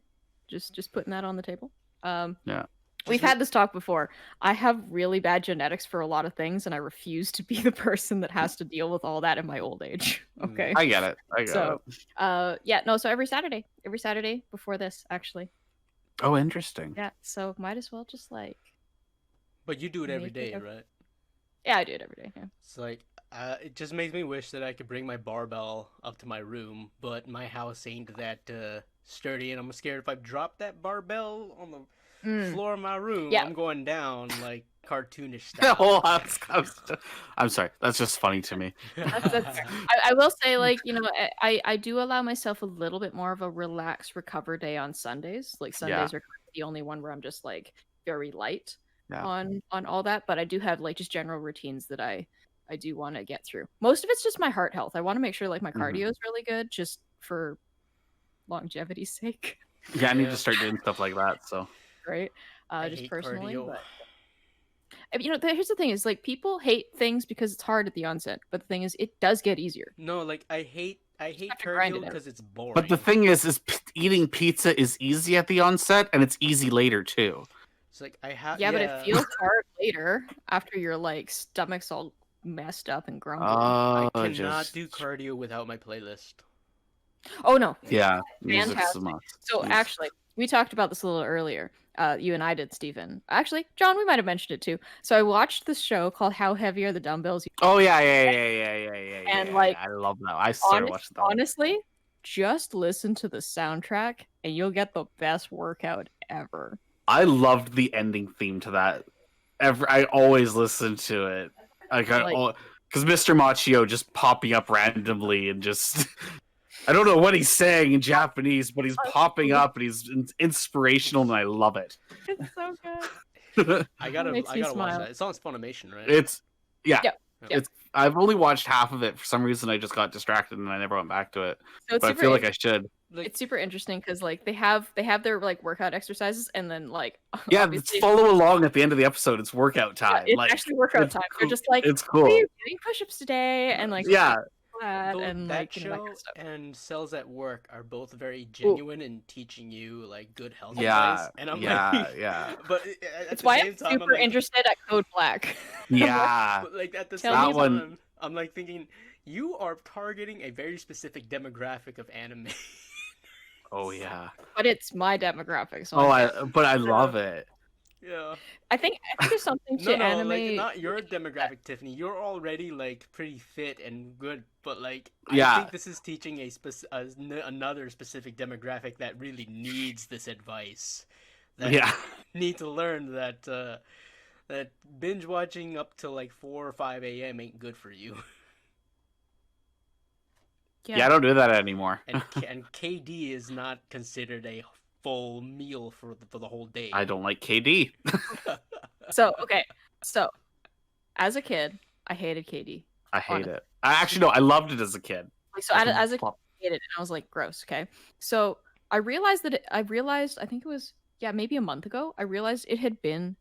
just putting that on the table. Yeah. We've had this talk before. I have really bad genetics for a lot of things, and I refuse to be the person that has to deal with all that in my old age. Okay. I get it. I get So, it. yeah, no. So every Saturday before this, actually. Oh, interesting. Yeah. So might as well just like. But you do it every Make it day, a- right? Yeah, I do it every day. Yeah. It's like it just makes me wish that I could bring my barbell up to my room, but my house ain't that sturdy, and I'm scared if I drop that barbell on the floor of my room, Yeah. I'm going down like cartoonish The style. whole house comes to- I'm sorry. That's just funny to me. That's I will say, like, you know, I do allow myself a little bit more of a relaxed recover day on Sundays. Like Sundays are kind of the only one where I'm just like very light on all that. But I do have like just general routines that I do want to get through. Most of it's just my heart health. I want to make sure like my cardio is really good, just for longevity's sake. Yeah, I need Yeah. to start doing stuff like that. So Right? I Just hate personally. cardio. But you know, here's the thing: is like people hate things because it's hard at the onset. But the thing is, it does get easier. No, like I hate have to grind cardio it out. because it's boring. but the thing is eating pizza is easy at the onset, and it's easy later too. it's like I have Yeah, but it feels hard later after your like stomach's all messed up and grumbly. I Oh, cannot do cardio without my playlist. Oh no. Yeah, music's a Fantastic. must. So Yes. actually, we talked about this a little earlier. You and I did, Stephen. Actually, John, we might have mentioned it too. So I watched this show called How Heavy Are the Dumbbells? Oh yeah. And, yeah, like, I love that. I started watching that. Honestly, just listen to the soundtrack and you'll get the best workout ever. I loved the ending theme to that. I always listen to it. Like, because Mr. Machio just popping up randomly and just I don't know what he's saying in Japanese, but he's popping up and he's inspirational, and I love it. It's so good. I gotta makes me watch smile. that. It's on Funimation, right? It's yeah. Yeah. It's I've only watched half of it for some reason. I just got distracted and I never went back to it. So it's But I super feel like I should. Like, it's super interesting because like they have their like workout exercises and then like Yeah, obviously- follow along at the end of the episode. It's workout Yeah, time. it's like actually workout it's time. cool. They're just like, It's "Are cool. you doing push-ups today?" And like Yeah. that Both and that like you know, that show kind of stuff. and Cells at Work are both very genuine in teaching you like good health Yeah, advice. And I'm yeah, like, yeah. But at That's the why same I'm time, super I'm like, interested at Code Black. Yeah. But like at the Tell same me about- time, I'm like thinking you are targeting a very specific demographic of anime. Oh yeah. But it's my demographic, so Oh, I'm- but I love it. Yeah. I think there's something to No, no, anime. like not your demographic, Tiffany. You're already like pretty fit and good, but like I Yeah. think this is teaching another specific demographic that really needs this advice. That Yeah. need to learn that that binge watching up till like 4 or 5 a.m. ain't good for you. Yeah, I don't do that anymore. And KD is not considered a full meal for the whole day. I don't like KD. So okay, so as a kid, I hated KD. I hate it. I actually no, I loved it as a kid. Like, so as a kid, I hated it, and I was like, gross. Okay, so I realized I think it was maybe a month ago. I realized it had been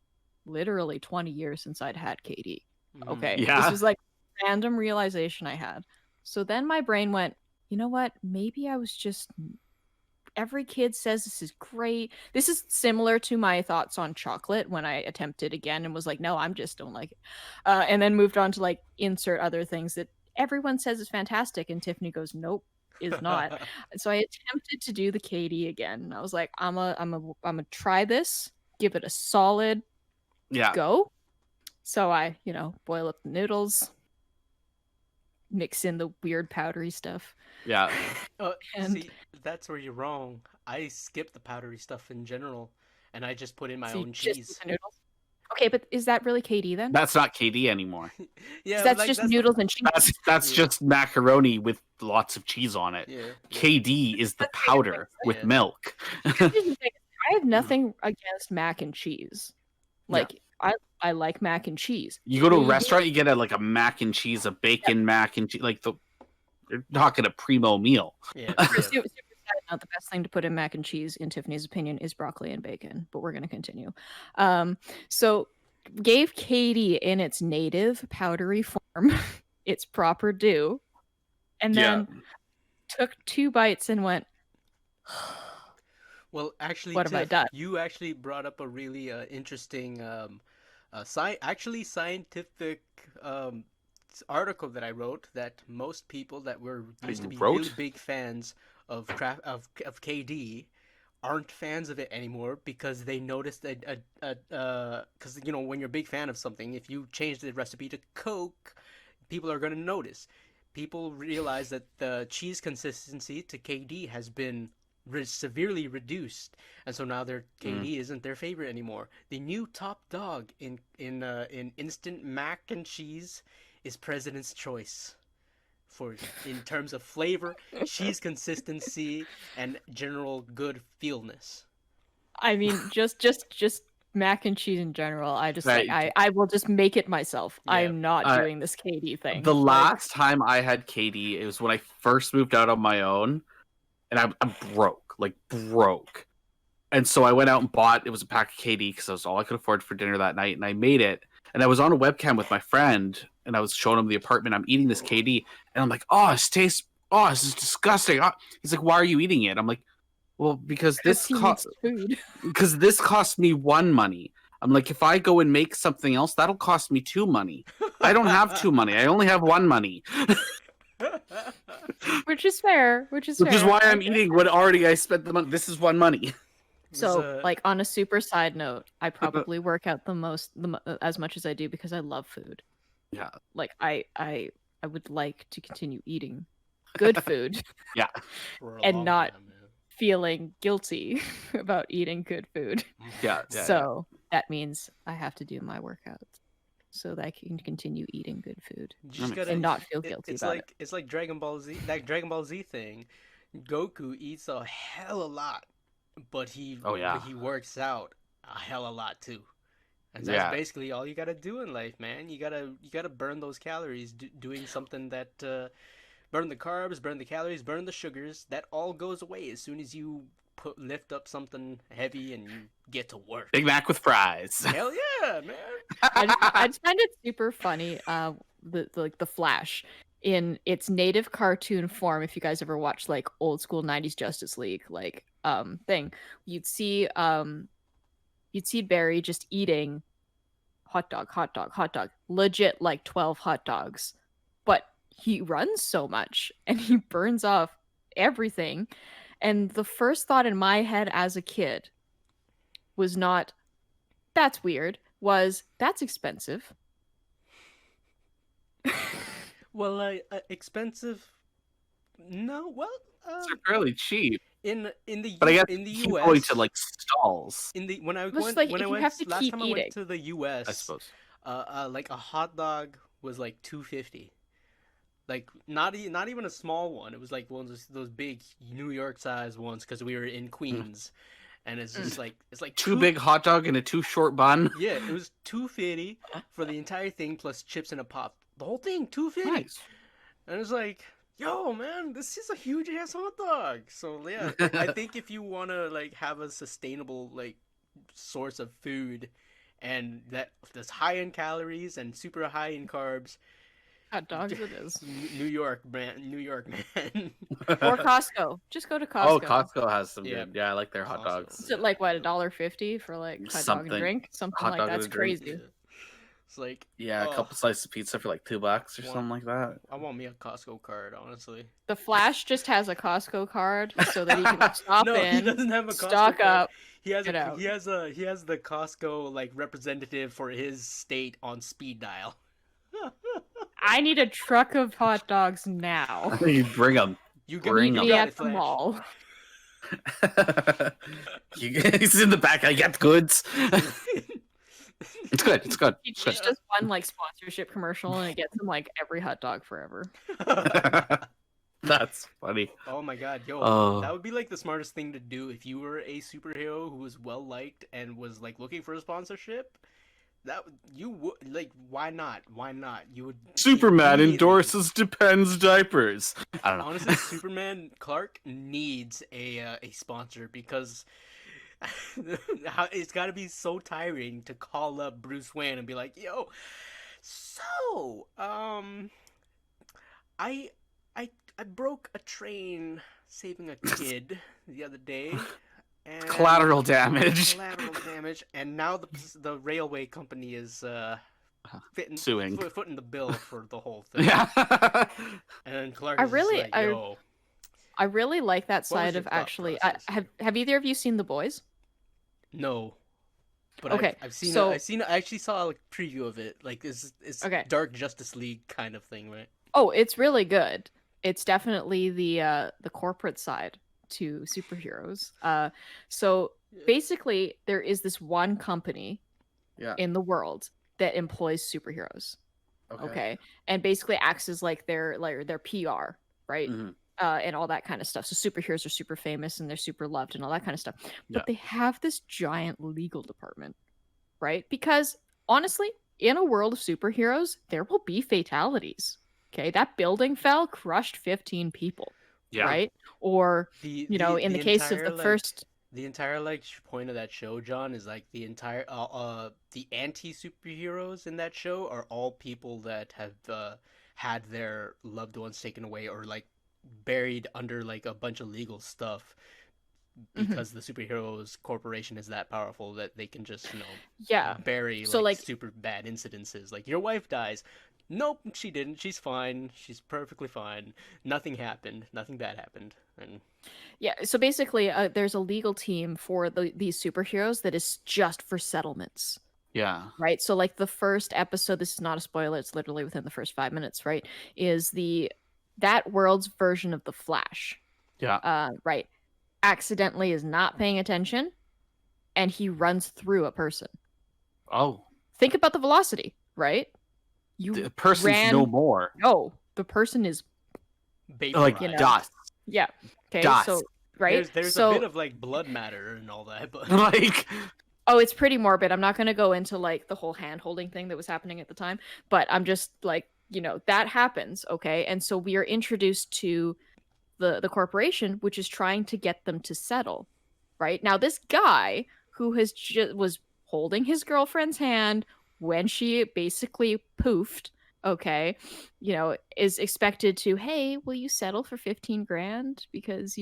literally 20 years since I'd had KD. Mhm. Okay, Yeah. this was like random realization I had. So then my brain went, you know what? Maybe I was just every kid says this is great. This is similar to my thoughts on chocolate when I attempted again and was like, no, I'm just don't like it. And then moved on to like insert other things that everyone says is fantastic. And Tiffany goes, nope, is not. And so I attempted to do the Katie again. I was like, I'm a try this, give it a solid Yeah. go. So I, boil up the noodles, mix in the weird powdery stuff. Yeah. And See, that's where you're wrong. I skip the powdery stuff in general, and I just put in my so you own just cheese. put the noodles. Okay, but is that really KD then? That's not KD anymore. Yeah, That's like, just that's noodles and cheese. That's Yeah. just macaroni with lots of cheese on it. Yeah. KD is the That's the other powder thing. with Yeah. milk. Here's the thing, I have nothing against mac and cheese. Like I like mac and cheese. You go to a Maybe- restaurant, you get a mac and cheese, a bacon mac and cheese, you're talking a primo meal. Yeah. For yeah. super side note, the best thing to put in mac and cheese, in Tiffany's opinion, is broccoli and bacon. But we're going to continue. So gave Katie in its native powdery form its proper due, and then took 2 bites and went, Well, actually, What have I Tiff, done? you actually brought up a really interesting, scientific article that I wrote that most people that were used to be wrote? really big fans of KD aren't fans of it anymore because they noticed that because when you're a big fan of something, if you change the recipe to Coke, people are going to notice. People realize that the cheese consistency to KD has been severely reduced, and so now their KD isn't their favorite anymore. The new top dog in instant mac and cheese is President's Choice, in terms of flavor, cheese consistency, and general good feelness. I mean, just mac and cheese in general. I just Right. I will just make it myself. Yeah. I'm not Uh, doing this Katie thing. The Like, last time I had KD, it was when I first moved out on my own, and I'm broke. And so I went out and bought, it was a pack of KD because that was all I could afford for dinner that night, and I made it. And I was on a webcam with my friend, and I was showing him the apartment. I'm eating this KD, and I'm like, this is disgusting. He's like, why are you eating it? I'm like, well, because this he needs food. because this cost me 1 money. I'm like, if I go and make something else, that'll cost me 2 money. I don't have 2 money. I only have 1 money. Which is fair. Which is why I'm eating what already I spent the money. This is 1 money. So, like, on a super side note, I probably work out as much as I do because I love food. Yeah. Like, I would like to continue eating good food Yeah. For a and long not time, yeah. feeling guilty about eating good food. Yeah. So that means I have to do my workouts so that I can continue eating good food You just And gotta, not feel guilty about it. It's like Dragon Ball Z, that Dragon Ball Z thing. Goku eats a hell of a lot, but he works out a hell of a lot too. And that's basically all you gotta do in life, man. You gotta burn those calories, doing something that burn the carbs, burn the calories, burn the sugars. That all goes away as soon as you lift up something heavy and you get to work. Big Mac with fries. Hell yeah, man. I just find it super funny. The Flash in its native cartoon form. If you guys ever watched like old school '90s Justice League, like thing, you'd see Barry just eating hot dog, legit like 12 hot dogs, but he runs so much and he burns off everything. And the first thought in my head as a kid was not, that's weird, was, that's expensive. Well, expensive. No, well, They're fairly cheap. in the But I guess in the keep U.S. going to like stalls. in the when I Just went like, when if I you went have to last keep time I eating. went to the U.S. I suppose. Like a hot dog was like $2.50. Like not even a small one. It was like one of those big New York size ones because we were in Queens, and it's just like it's like Two big hot dog and a 2 short bun. Yeah, it was $2.50 for the entire thing plus chips and a pop. The whole thing $2.50. Nice. And it's like, yo, man, this is a huge ass hot dog. So yeah, I think if you wanna like have a sustainable like source of food, and that's high in calories and super high in carbs, Hot dogs it is. New York brand, New York man. Or Costco. Just go to Oh, Costco. Costco has some Yeah. good. Yeah, I like their hot Costco. dogs. Is it like what, $1.50 for like hot dog and Something. drink? Something Hot like dog and that's a drink. crazy. Yeah. It's like, Yeah, a oh, couple slices of pizza for like $2 or Wow. something like that. I want me a Costco card, honestly. The Flash just has a Costco card so that he can stop No, he in, doesn't have a Costco stock card. up. He has Get out. he has the Costco like representative for his state on speed dial. I need a truck of hot dogs now. You bring them. You Bring you them. Me got at it, the Flash. mall. He's in the back. I get goods. It's good. It's good. He It's good. just does one like sponsorship commercial and it gets him like every hot dog forever. That's funny. Oh my god, yo, Oh. that would be like the smartest thing to do if you were a superhero who was well liked and was like looking for a sponsorship. You would like, why not? Why not? You would Superman immediately- endorses Depends diapers. I don't know. Honestly, Superman Clark needs a sponsor because it's got to be so tiring to call up Bruce Wayne and be like, "Yo, so I broke a train saving a kid the other day, and Collateral damage. collateral damage, and now the railway company is Suing. footing the bill for the whole thing." Yeah. And Clark I is really- just like, "Yo." I really like that What was side your of thought actually. process? Have either of you seen The Boys? No. But Okay, I've seen so- I actually saw a preview of it. Like it's Okay. Dark Justice League kind of thing, right? Oh, it's really good. It's definitely the corporate side to superheroes. So basically, there is this one company Yeah. in the world that employs superheroes. Okay, and basically acts as like their PR, right? Mhm. And all that kind of stuff. So superheroes are super famous and they're super loved and all that kind of stuff. But Yeah. they have this giant legal department, right? Because honestly, in a world of superheroes, there will be fatalities. Okay, that building fell, crushed 15 people, Yeah. right? Or in the case of entire, the like, first, the entire point of that show, John, is like the entire the anti superheroes in that show are all people that have had their loved ones taken away or like buried under like a bunch of legal stuff Mhm. because the superheroes corporation is that powerful that they can just yeah, bury So, like like- super bad incidences. Like, your wife dies. Nope, she didn't. She's fine. She's perfectly fine. Nothing happened. Nothing bad happened. And yeah. So basically, there's a legal team for these superheroes that is just for settlements. Yeah. Right, so like the first episode, this is not a spoiler, it's literally within the first 5 minutes, right, is that world's version of the Flash, Yeah. right, accidentally is not paying attention and he runs through a person. Oh, Think about the velocity, right? You the person's ran- no more. no, the person is vaporized. Like dust. yeah, okay, Dust. so right, There's so a bit of like blood matter and all that, but Like. oh, it's pretty morbid. I'm not going to go into like the whole hand holding thing that was happening at the time, but I'm just like, that happens, okay? And so we are introduced to the corporation, which is trying to get them to settle, right? Now, this guy who was holding his girlfriend's hand when she basically poofed, okay, is expected to, hey, will you settle for 15 grand? Because,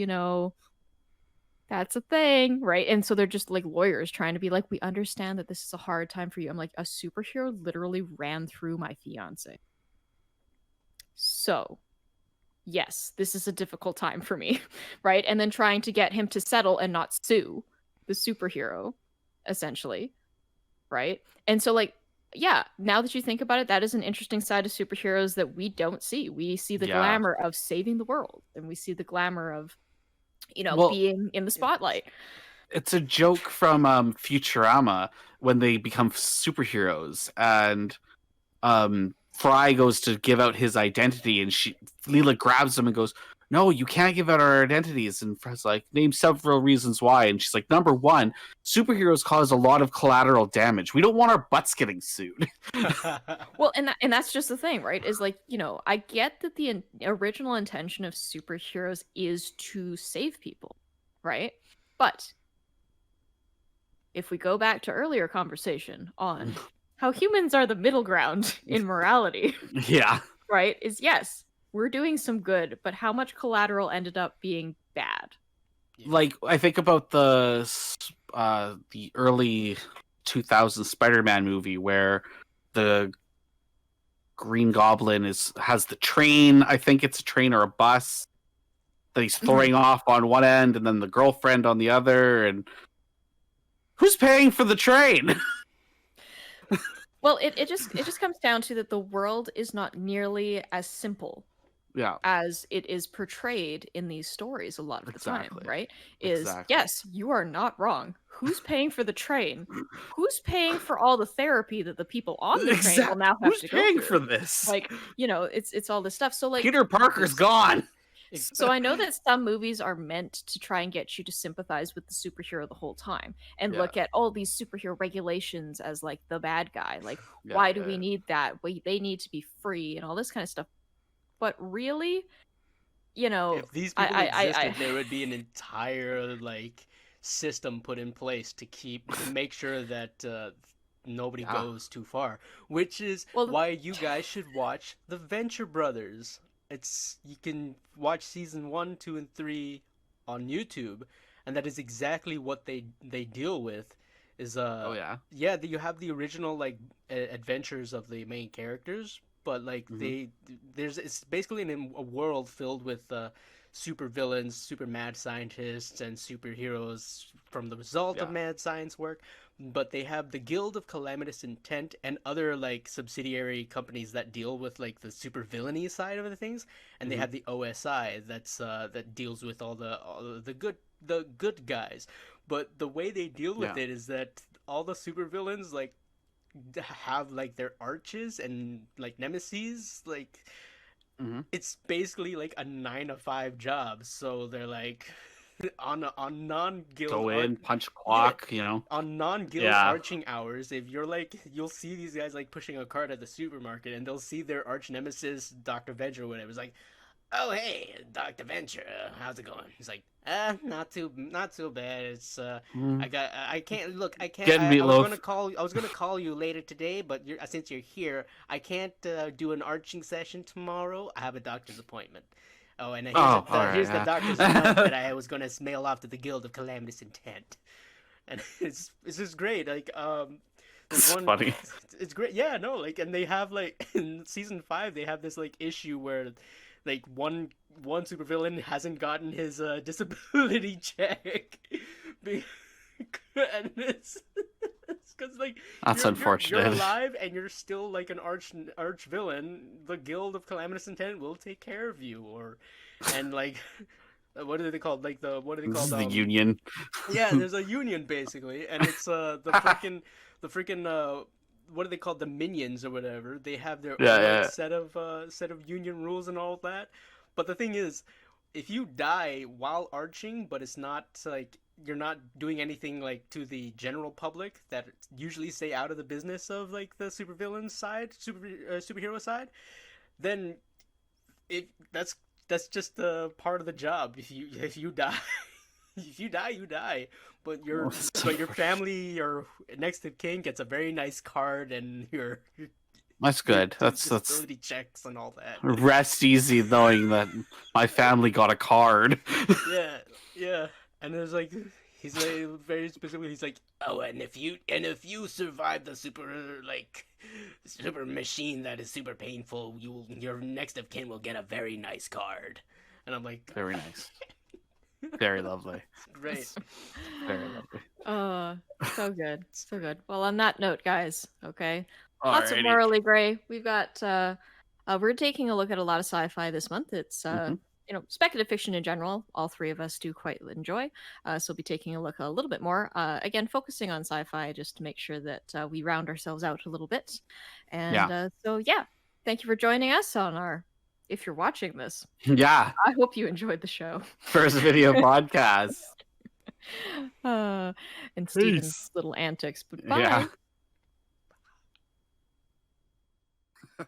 that's a thing, right? And so they're just like lawyers trying to be like, we understand that this is a hard time for you. I'm like, a superhero literally ran through my fiance. So, yes, this is a difficult time for me, right? And then trying to get him to settle and not sue the superhero, essentially, right? And so, like, yeah, now that you think about it, that is an interesting side of superheroes that we don't see. We see the Yeah. glamour of saving the world, and we see the glamour of Well, being in the spotlight. It's a joke from Futurama when they become superheroes, and Fry goes to give out his identity, and Leela grabs him and goes, "No, you can't give out our identities." And Fry's like, "Name several reasons why." And she's like, "Number one, superheroes cause a lot of collateral damage. We don't want our butts getting sued." Well, and that's just the thing, right? Is like, I get that the original intention of superheroes is to save people, right? But if we go back to earlier conversation on how humans are the middle ground in morality, Yeah. right, is yes, we're doing some good, but how much collateral ended up being bad? Like, I think about the early 2000 Spider-Man movie where the Green Goblin has the train. I think it's a train or a bus that he's throwing off on one end, and then the girlfriend on the other. And who's paying for the train? Well, it just comes down to that the world is not nearly as simple Yeah, as it is portrayed in these stories a lot of the time, exactly. right? Is Exactly. yes, you are not wrong. Who's paying for the train? Who's paying for all the therapy that the people on the train will now have Who's to go paying through? for this? Like, it's all this stuff. So like Peter Parker's gone. so I know that some movies are meant to try and get you to sympathize with the superhero the whole time and Yeah. look at all these superhero regulations as like the bad guy. Like, Yeah, why do yeah, we yeah. need that? They need to be free and all this kind of stuff. But really, you know, If these people existed, there would be an entire like system put in place to make sure that nobody Yeah. goes too far. Which is Well, why you guys should watch the Venture Brothers. You can watch season 1, 2, and 3 on YouTube, and that is exactly what they deal with. Is Oh yeah. yeah, you have the original like adventures of the main characters, but like it's basically a world filled with super villains, super mad scientists, and superheroes from the result of Yeah. mad science work. But they have the Guild of Calamitous Intent and other like subsidiary companies that deal with like the super villainy side of the things, and they have the OSI that deals with all the good guys. But the way they deal with Yeah. it is that all the supervillains like have like their arches and like nemesis. Like Mhm. it's basically like a 9 to 5 job. So they're like on non-guild Go in, punch clock, you know. on non-guild Yeah. arching hours. If you're like, you'll see these guys like pushing a cart at the supermarket, and they'll see their arch nemesis Dr. Venture or whatever. It's like, oh hey, Dr. Venture, how's it going? He's like, not too bad. It's I can't look. I can't. Getting I was meatloaf. I was gonna call you later today, but since you're here, I can't do an arching session tomorrow. I have a doctor's appointment. Oh, and here's the doctor's note that I was gonna mail off to the Guild of Calamitous Intent, and it's just great. Like there's It's one. funny. It's great. Yeah, no, like, and they have like in season 5 they have this like issue where like one supervillain hasn't gotten his disability check, and it's because like That's unfortunate. You're alive and you're still like an arch villain. The Guild of Calamitous Intent will take care of you, and like what are they called? Like what are they This called? is the union. Yeah, there's a union basically, and it's the freaking what are they called? The minions or whatever. They have their own like, set of union rules and all that. But the thing is, if you die while arching, but it's not like you're not doing anything like to the general public that usually stay out of the business of like the supervillain side, superhero side, then that's just the part of the job. If you die, if you die, you die. But your family or next of kin gets a very nice card, and your That's good. That's disability checks and all that. rest easy knowing that my family got a card. Yeah. And there's like he's like very specifically. He's like, oh, and if you survive the super machine that is super painful, your next of kin will get a very nice card. And I'm like, Very nice. Very lovely. great. Very lovely. So good. So good. Well, on that note, guys, okay. Lots of Alrighty. morally gray. We've got we're taking a look at a lot of sci-fi this month. It's speculative fiction in general. All three of us do quite enjoy. So we'll be taking a look a little bit more. Again, focusing on sci-fi just to make sure that we round ourselves out a little bit. And so yeah, thank you for joining us on our. If you're watching this, Yeah. I hope you enjoyed the show. First video podcast. And Steven's little antics. But bye. Yeah.